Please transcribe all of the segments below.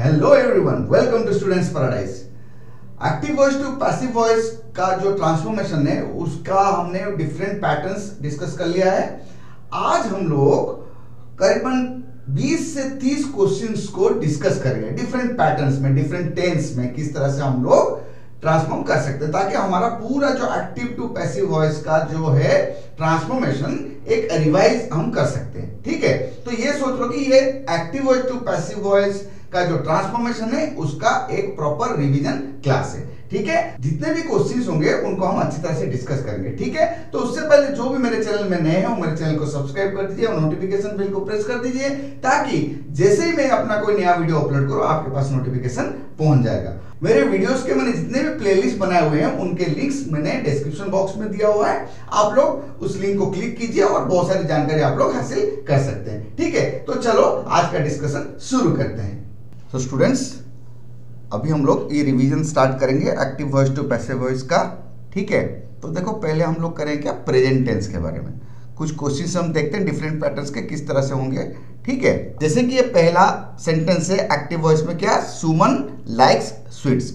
Hello everyone, welcome to students paradise. Active voice to passive voice का जो transformation है उसका हमने डिफरेंट पैटर्न्स डिस्कस कर लिया है। आज हम लोग करीबन 20 से 30 क्वेश्चंस को डिस्कस करेंगे डिफरेंट पैटर्न्स में, डिफरेंट टेंस में, किस तरह से हम लोग ट्रांसफॉर्म कर सकते हैं ताकि हमारा पूरा जो एक्टिव टू पैसिव वॉइस का जो है ट्रांसफॉर्मेशन एक रिवाइज हम कर सकते हैं। ठीक है, तो ये सोच लो कि ये active voice to passive voice का जो ट्रांसफॉर्मेशन है उसका एक प्रॉपर रिवीजन क्लास है। ठीक है, जितने भी क्वेश्चंस होंगे उनको हम अच्छी तरह से डिस्कस करेंगे। ठीक है, तो उससे पहले जो भी मेरे चैनल में नए हैं वो मेरे चैनल को सब्सक्राइब कर दीजिए और नोटिफिकेशन बेल को प्रेस कर दीजिए ताकि जैसे ही मैं अपना कोई नया वीडियो अपलोड करूं आपके पास नोटिफिकेशन पहुंच जाएगा। मेरे वीडियोस के मैंने जितने भी प्लेलिस्ट बनाए हुए हैं उनके लिंक्स मैंने डिस्क्रिप्शन बॉक्स में दिया हुआ है, आप लोग उस लिंक को क्लिक कीजिए और बहुत सारी जानकारी आप लोग हासिल कर सकते हैं। ठीक है, तो चलो आज का डिस्कशन शुरू करते हैं। तो स्टूडेंट्स, अभी हम लोग ये रिवीजन स्टार्ट करेंगे active voice to passive voice का। ठीक है, तो देखो पहले हम लोग करेंगे क्या, प्रेजेंट टेंस के बारे में कुछ क्वेश्चंस हम देखते हैं डिफरेंट पैटर्न्स के किस तरह से होंगे। ठीक है, जैसे कि ये पहला सेंटेंस है एक्टिव वॉइस में, क्या, सुमन लाइक्स स्वीट्स।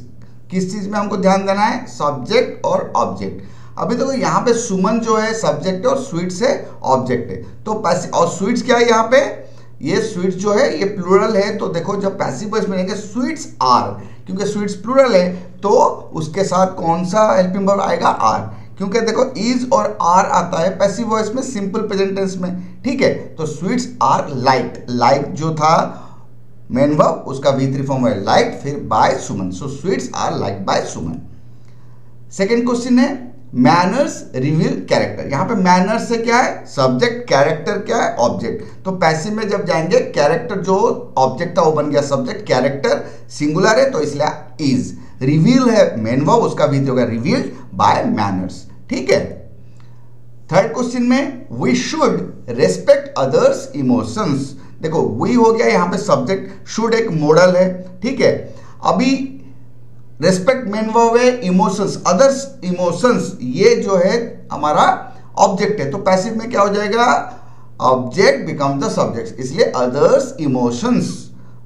किस चीज में हमको ध्यान देना है, सब्जेक्ट और ऑब्जेक्ट। अभी देखो यहाँ पे सुमन जो है सब्जेक्ट है और स्वीट्स है ऑब्जेक्ट है। तो पैसिव और स्वीट्स क्या है, यहाँ पे ये स्वीट्स जो है ये प्लूरल है। तो देखो जब पैसिव वॉइस में रहेंगे स्वीट्स आर, क्योंकि स्वीट्स प्लूरल है तो उसके साथ कौन सा हेल्पिंग वर्ब आएगा, आर। क्योंकि देखो इज और आर आता है पैसिव वॉइस में सिंपल प्रेजेंट टेंस में। ठीक है, तो स्वीट्स आर लाइक्ड, लाइक जो था मेन वर्ब उसका V3 फॉर्म है लाइक्ड, फिर by Suman. So sweets are liked by Suman. Second question है मैनर्स रिवील कैरेक्टर। यहाँ पे मैनर्स से क्या है, सब्जेक्ट, कैरेक्टर क्या है, ऑब्जेक्ट। तो पैसिव में जब जाएंगे कैरेक्टर जो ऑब्जेक्ट था वो बन गया सब्जेक्ट, कैरेक्टर सिंगुलर है तो इसलिए इज। रिवील है मेन वर्ब, उसका भी होगा रिवील्ड बाय मैनर्स। ठीक है, थर्ड क्वेश्चन में we should respect others emotions. देखो वी हो गया यहाँ पे सब्जेक्ट, शुड एक मॉडल है। ठीक है, अभी रेस्पेक्ट मेन वर्ब है, इमोशंस अदर्स इमोशंस ये जो है हमारा ऑब्जेक्ट है। तो पैसिव में क्या हो जाएगा, ऑब्जेक्ट बिकम द सब्जेक्ट, इसलिए others emotions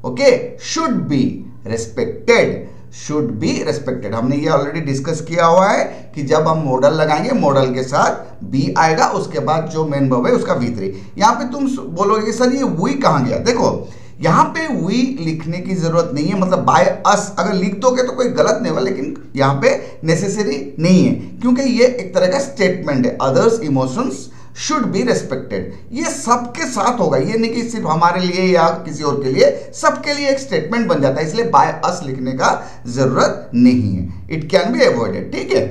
okay should be respected, should be respected. हमने ये ऑलरेडी डिस्कस किया हुआ है कि जब हम मॉडल लगाएंगे मॉडल के साथ बी आएगा, उसके बाद जो मेन वर्ब है उसका V3। यहाँ पे तुम बोलोगे सर ये वी कहाँ गया, देखो यहाँ पे वी लिखने की जरूरत नहीं है, मतलब बाय अस अगर लिख दोगे तो कोई गलत नहीं होगा, लेकिन यहाँ पे नेसेसरी नहीं है क्योंकि ये एक तरह का स्टेटमेंट है, others emotions should be respected. ये सबके साथ होगा, ये नहीं कि सिर्फ हमारे लिए या किसी और के लिए, सबके लिए एक स्टेटमेंट बन जाता है, इसलिए बाय अस लिखने का जरूरत नहीं है, इट कैन बी अवॉइडेड। ठीक है,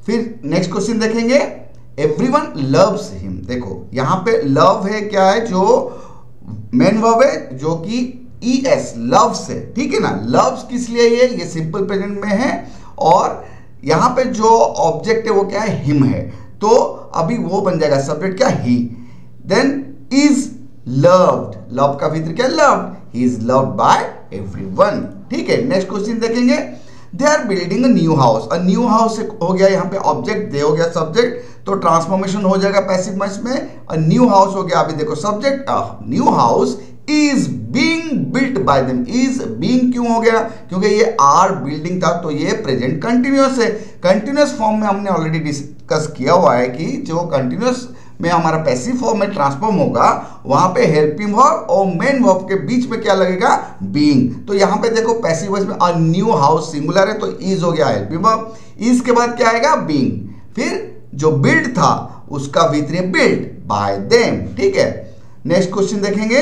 फिर नेक्स्ट क्वेश्चन देखेंगे, एवरीवन लव्स हिम। देखो यहाँ पे लव है, क्या है, जो मेन वर्ब है जो कि ES लव्स है। ठीक है ना, लव्स किस लिए ये सिंपल प्रेजेंट में है और यहाँ पे जो ऑब्जेक्ट है वो क्या है, हिम है। तो अभी वो बन जाएगा सब्जेक्ट क्या, he. Then is loved, love का भीतर क्या, loved, he is loved by everyone. ठीक है, नेक्स्ट क्वेश्चन देखेंगे, they are building a new house. A new house हो गया यहाँ पे ऑब्जेक्ट, दे हो गया सब्जेक्ट, तो ट्रांसफॉर्मेशन हो जाएगा पैसिव वॉइस में। अ न्यू हाउस हो गया, अभी देखो subject, new house is being built by them. Is being क्यों हो गया, क्योंकि ये आर बिल्डिंग था तो ये प्रेजेंट कंटिन्यूअस है। कंटिन्यूअस फॉर्म में हमने ऑलरेडी डिस्कस किया हुआ है कि जो कंटिन्यूअस में हमारा पैसिव फॉर्म में ट्रांसफॉर्म होगा वहां पे हेल्पिंग वर्ब और मेन वर्ब के बीच में क्या लगेगा, बीइंग। तो यहां पे देखो पैसिव वॉइस में अ न्यू हाउस सिंगुलर है तो इज हो गया हेल्पिंग वर्ब, इज के बाद क्या आएगा, बीइंग। फिर जो बिल्ड था उसका V3 बिल्ड बाय देम। ठीक है, नेक्स्ट क्वेश्चन देखेंगे,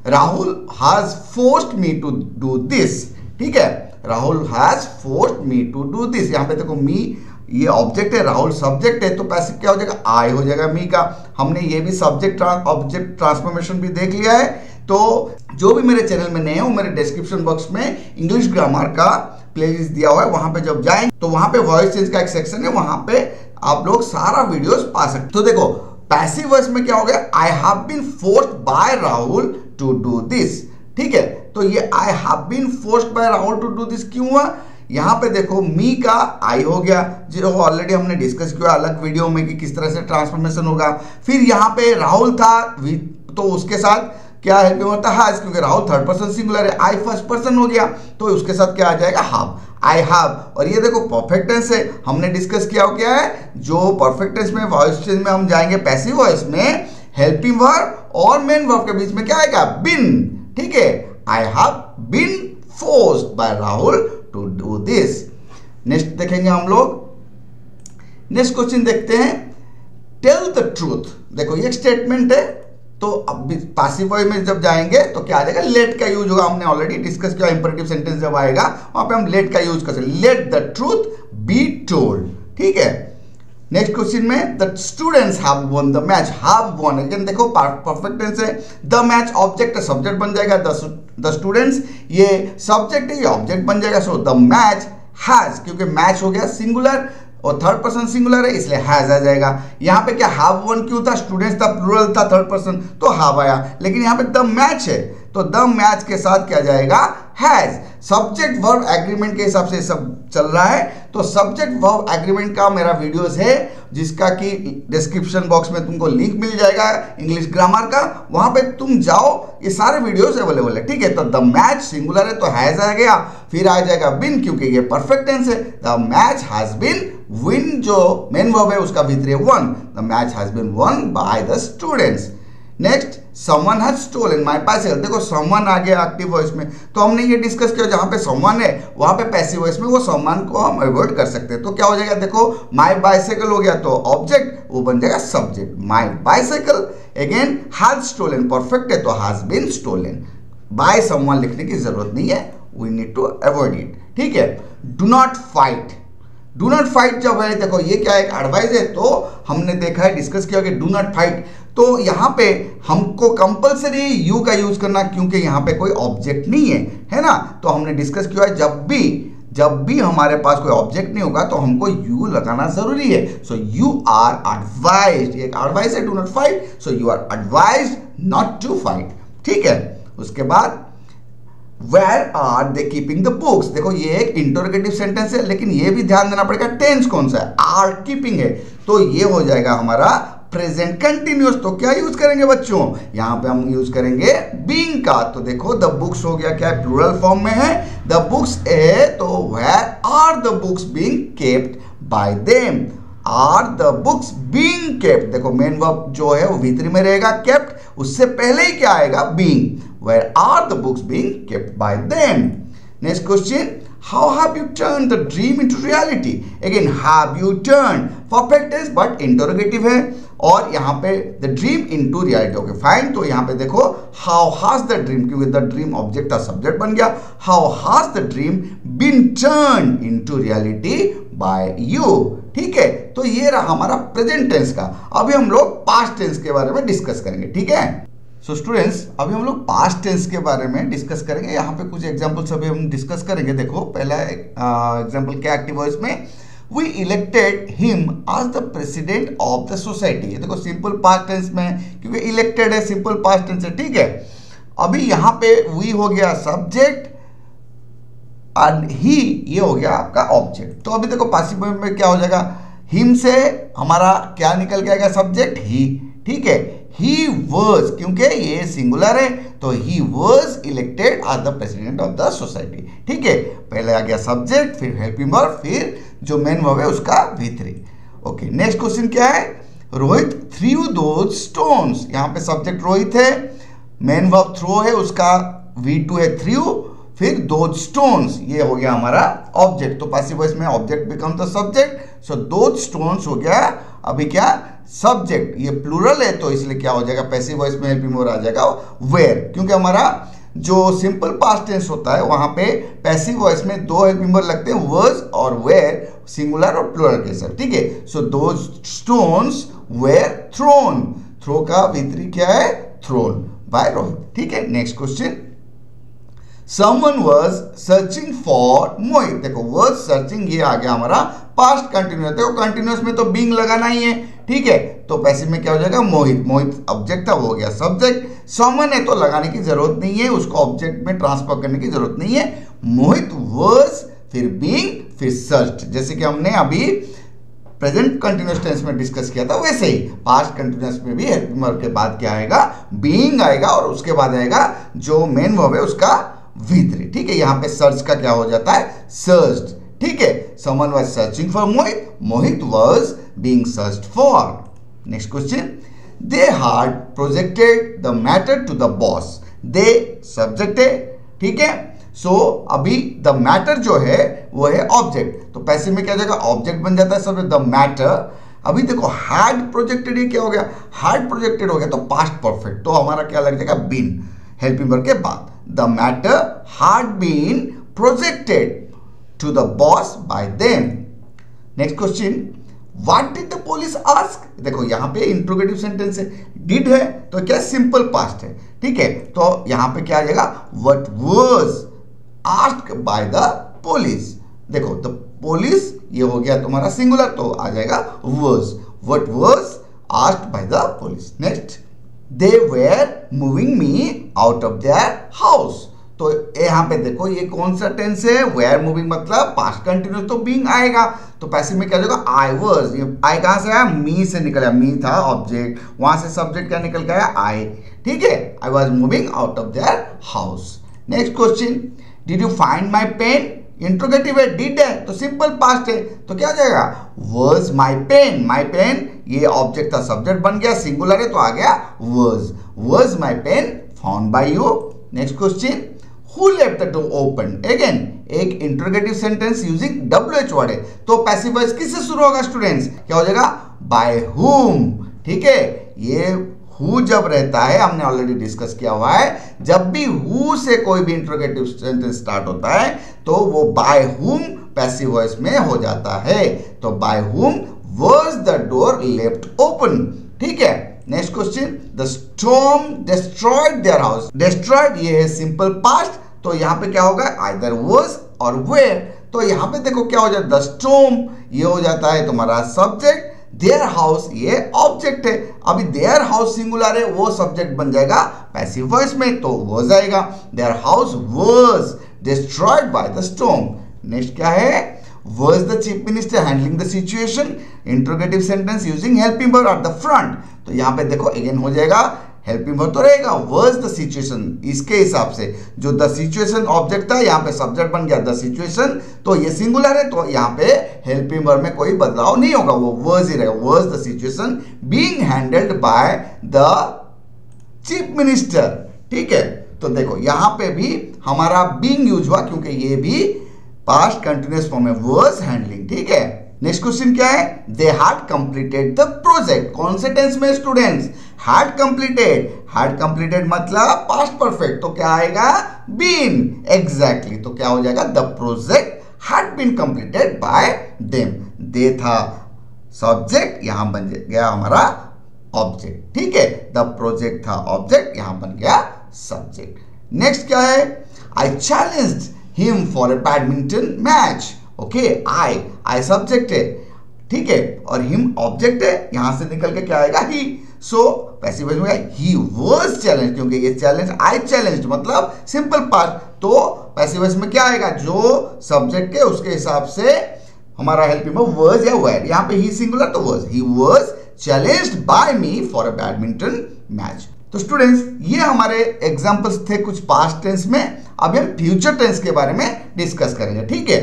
Rahul has forced me to do this. ठीक है, Rahul has forced me to do this. यहाँ पे देखो मी ये ऑब्जेक्ट है, राहुल सब्जेक्ट है, तो पैसिव क्या हो जाएगा, आई हो जाएगा मी का। हमने ये भी सब्जेक्ट ऑब्जेक्ट ट्रांसफॉर्मेशन भी देख लिया है। तो जो भी मेरे चैनल में नए हैं वो मेरे डिस्क्रिप्शन बॉक्स में इंग्लिश ग्रामर का प्लेलिस्ट दिया हुआ है, वहां पे जब जाएंगे तो वहां पे वॉइस चेंज का एक सेक्शन है, वहां पे आप लोग सारा वीडियोस पा सकते। तो देखो पैसिव वॉइस में क्या हो गया, I have been forced by Rahul to do this. ठीक है, तो ये I have been forced by Rahul to do this क्यों हुआ, यहाँ पे देखो मी का आई हो गया, जो ऑलरेडी हमने डिस्कस किया अलग वीडियो में कि किस तरह से ट्रांसफॉर्मेशन होगा। फिर यहाँ पे राहुल था तो उसके साथ क्या हेल्पिंग वर्ब था हैज, क्योंकि राहुल थर्ड पर्सन सिंगुलर है, आई फर्स्ट पर्सन हो गया तो उसके साथ क्या आ जाएगा हैव, आई हैव। और ये देखो परफेक्ट टेंस है, हमने डिस्कस किया हो क्या है, जो परफेक्ट टेंस में वॉइस चेंज में हम जाएंगे पैसिव वॉइस में, हेल्पिंग वर्ब और मेन वर्ब के बीच में क्या आएगा, बिन, ठीक है, I have been forced by Rahul to do this. Next देखेंगे हम लोग, नेक्स्ट क्वेश्चन देखते हैं, टेल द ट्रूथ। देखो ये स्टेटमेंट है, तो अब पासिव वॉइस में जब जाएंगे तो क्या आ जाएगा, लेट का यूज होगा, हमने ऑलरेडी डिस्कस किया, इंपरेटिव सेंटेंस जब आएगा वहां पे हम लेट का यूज कर सकते, let the truth be told, ठीक है। नेक्स्ट क्वेश्चन में the students have won the match, have von, again देखो परफेक्ट टेंस है, द मैच ऑब्जेक्ट है, सब्जेक्ट बन जाएगा, द स्टूडेंट्स ये सब्जेक्ट है, ये ऑब्जेक्ट बन जाएगा, सो द मैच हैज, क्योंकि मैच हो गया सिंगुलर और थर्ड पर्सन सिंगुलर है इसलिए हैज आ जाएगा। यहाँ पे क्या हैव वन क्यों था, स्टूडेंट्स था, प्लूरल था, थर्ड पर्सन तो हैव आया, लेकिन यहाँ पे द मैच है तो द मैच के साथ क्या जाएगा, हैज। सब्जेक्ट वर्ब एग्रीमेंट के हिसाब से सब चल रहा है, तो सब्जेक्ट वर्ब एग्रीमेंट का मेरा वीडियोस है जिसका कि डिस्क्रिप्शन बॉक्स में तुमको लिंक मिल जाएगा इंग्लिश ग्रामर का, वहां पे तुम जाओ, ये सारे वीडियोस अवेलेबल है, ठीक है। तो द मैच सिंगुलर है तो हैज आ गया, फिर आ जाएगा बिन क्योंकि ये परफेक्ट टेंस है, the match has been win, जो मेन वर्ब है उसका भीतरी won, the match has been won by the students. Next someone has stolen my bicycle, देखो समवन आ गया एक्टिव वॉइस में, तो हमने ये डिस्कस किया जहां पे समवन है वहां पे पैसिव वॉइस में वो समवन को हम अवॉइड कर सकते हैं, तो क्या हो जाएगा, देखो माय बाइसाइकिल हो गया तो ऑब्जेक्ट वो बन जाएगा subject, my bicycle. Again has stolen perfect है तो has been stolen, by someone लिखने की जरूरत नहीं है, we need to avoid it, ठीक है। Do not fight, do not fight जब है, देखो ये क्या एक एडवाइस है, तो हमने देखा है डिस्कस किया कि डू नॉट फाइट, तो यहाँ पे हमको कंपलसरी यू का यूज करना क्योंकि यहाँ पे कोई ऑब्जेक्ट नहीं है ना, तो हमने डिस्कस किया है जब भी हमारे पास कोई ऑब्जेक्ट नहीं होगा तो हमको यू लगाना जरूरी है, सो यू आर एडवाइज्ड, ये एडवाइस है do not fight, so you are advised not to fight, ठीक है। उसके बाद where are they keeping the books, देखो ये एक इंटरोगेटिव सेंटेंस है लेकिन ये भी ध्यान देना पड़ेगा टेंस कौन सा है, आर कीपिंग है तो ये हो जाएगा हमारा प्रेजेंट कंटिन्यूअस, तो क्या यूज करेंगे बच्चों, यहां पे हम यूज करेंगे बीइंग का, तो देखो द बुक्स हो गया क्या है, प्लूरल फॉर्म में है, द बुक्स है तो where are the books being kept by them, are the books being kept, देखो मेन वर्ब जो है वो भीतरी में रहेगा, केप्ट उससे पहले ही क्या आएगा, being, where are the books being kept by them। Next question, how have you turned the dream into reality, again have you turned perfect tense but interrogative है, और यहाँ पे the dream into reality, okay fine, तो यहाँ पे देखो how has the dream, क्योंकि the dream object का subject बन गया, how has the dream been turned into reality by you, ठीक है। तो ये रहा हमारा प्रेजेंट टेंस का, अभी हम लोग पास्ट टेंस के बारे में डिस्कस करेंगे, ठीक है। सो स्टूडेंट्स अभी हम लोग पास्ट टेंस के बारे में डिस्कस करेंगे, यहाँ पे कुछ एग्जांपल्स अभी हम डिस्कस करेंगे। देखो पहला एग्जांपल क्या एक्टिव वॉइस में, we elected him as the president of the society, देखो सिंपल पास्ट टेंस में क्योंकि इलेक्टेड है, सिंपल पास्ट टेंस है, ठीक है। अभी यहाँ पे वी हो गया सब्जेक्ट एंड ही ये हो गया आपका ऑब्जेक्ट, तो अभी देखो पासिव में क्या हो जाएगा, हिम से हमारा क्या निकल के आएगा, सब्जेक्ट ही, ठीक है। ही वॉज क्योंकि ये सिंगुलर है तो he was elected as the president of the society, ठीक है। पहले आ गया सब्जेक्ट, फिर हेल्पिंग वर्ब, फिर जो मेन वर्ब है उसका भीतरी, ओके। नेक्स्ट क्वेश्चन क्या है, रोहित थ्रू दोज स्टोन्स, यहाँ पे सब्जेक्ट रोहित है, मेन वर्ब थ्रो है उसका V2 है थ्रू, फिर दोज स्टोन्स ये हो गया हमारा ऑब्जेक्ट, तो पैसिव वॉइस में object become the subject, so those stones हो गया अभी क्या सब्जेक्ट, ये प्लूरल है तो इसलिए क्या हो जाएगा, पैसिव वॉइस में हेल्पिंग वर्ब आ जाएगा वेयर, क्योंकि हमारा जो सिंपल पास्ट टेंस होता है वहां पे पैसिव वॉइस में दो हेल्पिंग वर्ब लगते हैं, वर्ज और वेयर, सिंगुलर और प्लूरल के साथ, ठीक है। So those stones were thrown, throw का भीतरी क्या है, थ्रोन बाय रोहित, ठीक है। Next question, someone was searching for Mohit, देखो was searching ये आ गया हमारा पास्ट कंटिन्यूअस, देखो कंटिन्यूअस में तो बीइंग लगाना ही है, ठीक है। तो पैसिव में क्या हो जाएगा, मोहित, मोहित ऑब्जेक्ट था वो हो गया सब्जेक्ट, someone है तो लगाने की जरूरत नहीं है, उसको ऑब्जेक्ट में ट्रांसफर करने की जरूरत नहीं है, मोहित was फिर बीइंग फिर सर्च्ड, जैसे कि हमने अभी प्रेजेंट कंटिन्यूअस टेंस में डिस्कस किया था वैसे ही पास्ट कंटिन्यूअस में भी हेल्पिंग वर्ब के बाद क्या आएगा, बीइंग आएगा और उसके बाद आएगा जो मेन वर्ब है उसका V3। ठीक है, यहाँ पे सर्च का क्या हो जाता है, सर्च्ड। ठीक है, someone was searching for Mohit, Mohit was being searched for. Next question, they had projected the matter to the boss, they subject है। ठीक है, सो अभी द मैटर जो है वो है ऑब्जेक्ट, तो पैसिव में क्या जाएगा, ऑब्जेक्ट बन जाता है सब द मैटर। अभी देखो हैड प्रोजेक्टेड, ये क्या हो गया, हैड प्रोजेक्टेड हो गया तो पास्ट परफेक्ट, तो हमारा क्या लग जाएगा, बीन हेल्पिंग वर्ब के बाद। The matter had been projected to the boss by them. Next question, what did the police ask, देखो यहाँ पे इंट्रोगेटिव सेंटेंस है, डिड है तो क्या सिंपल पास्ट है। ठीक है, तो यहाँ पे क्या आ जाएगा, what was asked by the police. देखो द पुलिस ये हो गया तुम्हारा सिंगुलर, तो आ जाएगा was, what was asked by the police. Next, they were moving me out of their house, तो यहाँ पे देखो ये कौन सा टेंस है, वेयर मूविंग मतलब पास्ट कंटिन्यूअस, तो बीइंग आएगा, तो पैसिव में क्या जाएगा, आई वाज। ये आई कहां से आया, मी से निकला, मी था ऑब्जेक्ट, वहां से सब्जेक्ट क्या निकल गया, आई। ठीक है, I was moving out of their house. Next question, did you find my pen, interrogative है, डिड है तो सिंपल पास्ट है, तो क्या हो जाएगा, was my pen, my pen ये ऑब्जेक्ट था, सब्जेक्ट बन गया, सिंगुलर है तो आ गया was my pen found by you. Next question, who left the door open, again एक interrogative sentence using WH word है, तो पैसिव वॉइस किससे शुरू होगा स्टूडेंट्स, क्या हो जाएगा, बाय हुम। ठीक है, ये हु जब रहता है, हमने ऑलरेडी डिस्कस किया हुआ है, जब भी हु से कोई भी इंट्रोगेटिव सेंटेंस स्टार्ट होता है तो वो बाय हुम पैसिव वॉइस में हो जाता है, तो by whom was the door left open. ठीक है, next question, the storm destroyed their house, destroyed ये है सिंपल पास्ट, तो यहाँ पे क्या होगा, आइदर वाज और वेयर, तो यहाँ पे देखो क्या हो जाता है, द स्टॉर्म ये हो जाता है तुम्हारा सब्जेक्ट, देयर हाउस ये ऑब्जेक्ट है। अभी देयर हाउस सिंगुलर है, वो सब्जेक्ट बन जाएगा पैसिव वॉइस में, तो वाज आएगा, their house was destroyed by the storm. Next क्या है, was the chief minister handling the situation, interrogative sentence using helping verb at the front, तो यहाँ पे देखो अगेन हो जाएगा, हेल्पिंग वर्ब तो रहेगा, was the situation, इसके हिसाब से जो the situation ऑब्जेक्ट था यहाँ पे सब्जेक्ट बन गया the situation, तो ये सिंगुलर है तो यहाँ पे हेल्पिंग वर्ब में कोई बदलाव नहीं होगा, वो was ही रहेगा, was the situation being handled by the chief minister। ठीक है, तो देखो यहाँ पे भी हमारा being यूज हुआ क्योंकि ये भी पास्ट कंटिन्यूअस फॉर्म में वाज हैंडलिंग। ठीक है, नेक्स्ट क्वेश्चन क्या है, they had completed the project, कौन से टेंस में स्टूडेंट्स, हैड कंप्लीटेड मतलब पास्ट परफेक्ट, तो क्या आएगा, बीन, एग्जैक्टली, तो क्या हो जाएगा, the project had been completed by them, they था सब्जेक्ट, यहां बन गया हमारा ऑब्जेक्ट। ठीक है, द प्रोजेक्ट था ऑब्जेक्ट, यहां बन गया सब्जेक्ट। नेक्स्ट क्या है, I challenged him for a badminton match, okay, I subject है। ठीक है, और him ऑब्जेक्ट है, यहां से निकल के क्या आएगा, he, सो पैसिव वॉइस में he was challenged, क्योंकि ये चैलेंज आई चैलेंज्ड मतलब सिंपल पास्ट, तो पैसिव वॉइस में क्या आएगा, जो सब्जेक्ट है उसके हिसाब से हमारा हेल्पिंग वर्ब was या were, यहाँ पे he सिंगुलर तो was, he was challenged by me for a badminton match। तो स्टूडेंट्स ये हमारे एग्जांपल्स थे कुछ पास्ट टेंस में, अभी हम फ्यूचर टेंस के बारे में डिस्कस करेंगे। ठीक है,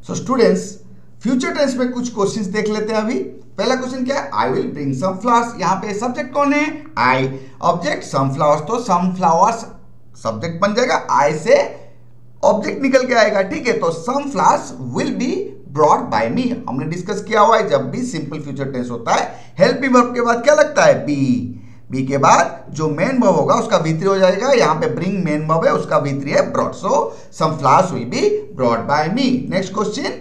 सो स्टूडेंट्स फ्यूचर टेंस में कुछ क्वेश्चंस देख लेते हैं। अभी पहला क्वेश्चन क्या है, I will bring some flowers, यहाँ पे सब्जेक्ट कौन है, आई, ऑब्जेक्ट सम फ्लावर्स, तो सम फ्लावर्स सब्जेक्ट बन जाएगा, आई से ऑब्जेक्ट निकल के आएगा। ठीक है, तो some flowers will be brought by me, हमने डिस्कस किया हुआ है, जब भी सिंपल फ्यूचर टेंस होता है हेल्पिंग वर्ब के बाद क्या लगता है, बी के बाद जो मेन वर्ब होगा उसका V3 हो जाएगा, यहाँ पे ब्रिंग मेन वर्ब है उसका V3 है brought, so some flowers will be brought by me. Next question,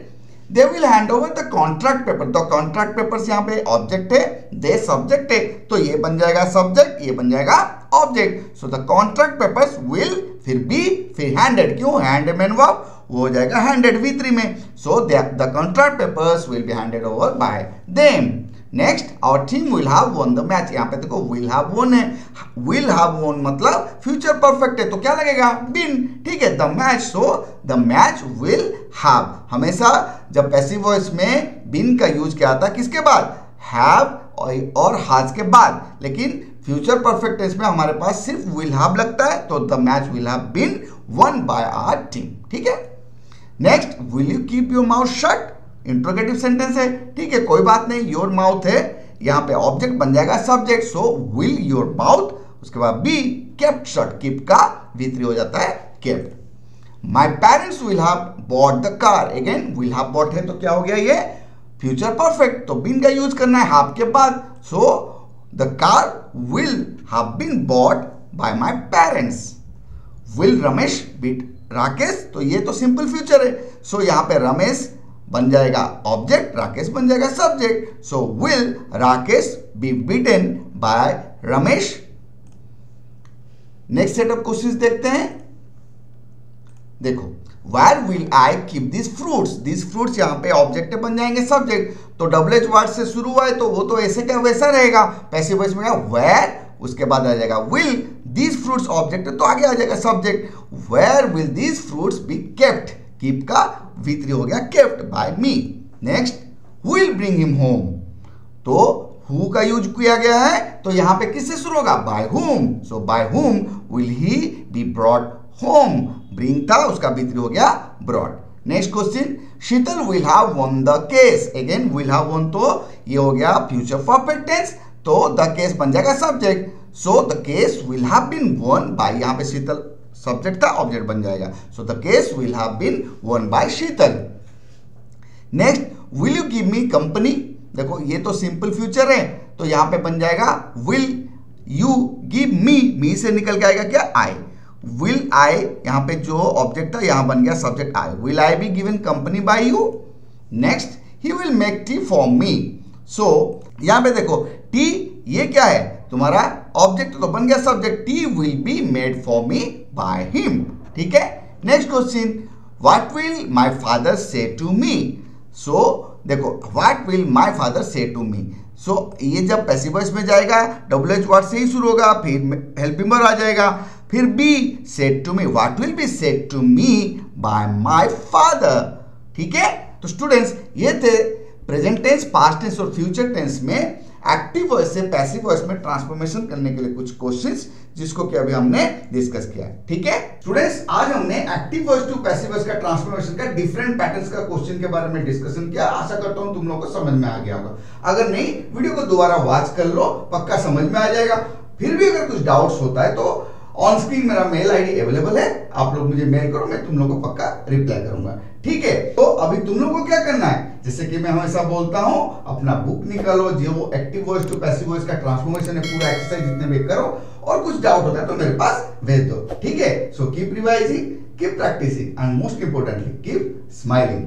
they will hand over the contract paper, तो कॉन्ट्रैक्ट पेपर्स यहाँ पे ऑब्जेक्ट है, दे सब्जेक्ट है, तो ये बन जाएगा सब्जेक्ट, ये बन जाएगा object, so the contract papers will फिर बी फिर हैंडेड, क्यों, हैंड मेन वर्ब वो हो जाएगा हैंडेड V3 में, so the contract papers will be handed over by them. Next our team will have won the match, यहाँ पे देखो विल हैव वॉन है, विल हैव वॉन मतलब फ्यूचर परफेक्ट है, तो क्या लगेगा बीन, ठीक है, the match, so the match will have, हमेशा जब पैसिव वॉइस में बीन का यूज किया था किसके बाद, हैव और हैज के बाद, लेकिन फ्यूचर परफेक्ट टेंस में हमारे पास सिर्फ विल हैव लगता है, तो the match will have been won by our team, ठीक है। Next, will you keep your mouth shut, interrogative sentence है, ठीक है, कोई बात नहीं, योर माउथ है, यहाँ पे ऑब्जेक्ट बन जाएगा subject, so will your mouth, उसके बाद बी केप्ट शट, कीप का V3 हो जाता है kept. My parents will have bought the car, again will have bought है तो क्या हो गया ये फ्यूचर परफेक्ट, तो बीन का यूज करना है हैव के बाद, so the car will have been bought by my parents. Will Ramesh beat Rakesh, तो ये तो सिंपल फ्यूचर है, सो यहाँ पे रमेश बन जाएगा ऑब्जेक्ट, राकेश बन जाएगा subject, so will Rakesh be beaten by Ramesh. Next set of questions देखते हैं, देखो where will I keep this fruits, this fruits यहाँ पे ऑब्जेक्ट बन जाएंगे सब्जेक्ट, तो डबल एच वर्ड से शुरू हुआ है तो वो तो ऐसे क्या वैसा रहेगा, पैसिव वॉइस में वेयर, उसके बाद आ जाएगा विल, दिस फ्रूट्स ऑब्जेक्ट तो आगे आ जाएगा subject, where will this fruits be kept, keep का V3 हो गया kept by me. Next, who will bring him home, तो हु का यूज किया गया है, तो यहां पे किससे शुरू होगा, by whom, so by whom will he be brought home, bring था उसका V3 हो गया brought. Next question, Shital will have won the case, again will have won तो ये हो गया फ्यूचर परफेक्ट टेंस, तो द केस बन जाएगा subject, so the case will have been won by, यहां पे शीतल सब्जेक्ट था ऑब्जेक्ट बन जाएगा, so the case will have been won by Shital. Next, will you give me company, देखो ये तो सिंपल फ्यूचर है, तो यहां पे बन जाएगा विल यू गिव मी से निकल के आएगा क्या आई, विल आई, यहां पे जो ऑब्जेक्ट था यहां बन गया subject I, will I be given company by you. Next, he will make tea for me, so यहां पे देखो टी ये क्या है तुम्हारा ऑब्जेक्ट तो बन गया subject, T will be made for me by him, ठीक है। Next question, what will my father से टू मी, सो देखो व्हाट विल माय फादर से टू मी, सो ये जब पैसिव वॉइस में जाएगा डबल एच वर्ड से ही शुरू होगा, फिर हेल्पिंग वर्ब आ जाएगा, फिर be said to me, what will be said to me by my father, ठीक है। तो स्टूडेंट्स ये थे प्रेजेंट टेंस, पास्ट टेंस और फ्यूचर टेंस में एक्टिव वॉइस से पैसिव वॉइस में ट्रांसफॉर्मेशन करने के लिए कुछ क्वेश्चंस जिसको कि अभी हमने डिस्कस किया, ठीक है स्टूडेंट्स। आज हमने active voice to passive voice का ट्रांसफॉर्मेशन का डिफरेंट पैटर्न्स का क्वेश्चन के बारे में डिस्कशन किया। आशा करता हूं तुम लोगों को समझ में आ गया होगा, अगर नहीं वीडियो को दोबारा वॉच कर लो, पक्का समझ में आ जाएगा। फिर भी अगर कुछ डाउट्स होता है तो ऑन स्क्रीन मेरा मेल आईडी अवेलेबल है, आप लोग मुझे मेल करो, मैं तुम लोगों को पक्का रिप्लाई करूंगा, ठीक है। तो अभी तुम लोगों को क्या करना है, जैसे कि मैं हमेशा बोलता हूं, अपना बुक निकालो, जो active voice to passive voice का ट्रांसफॉर्मेशन है पूरा एक्सरसाइज जितने भी करो, और कुछ डाउट होता है तो मेरे पास भेज दो, ठीक है। So keep revising, keep practising and most importantly keep smiling.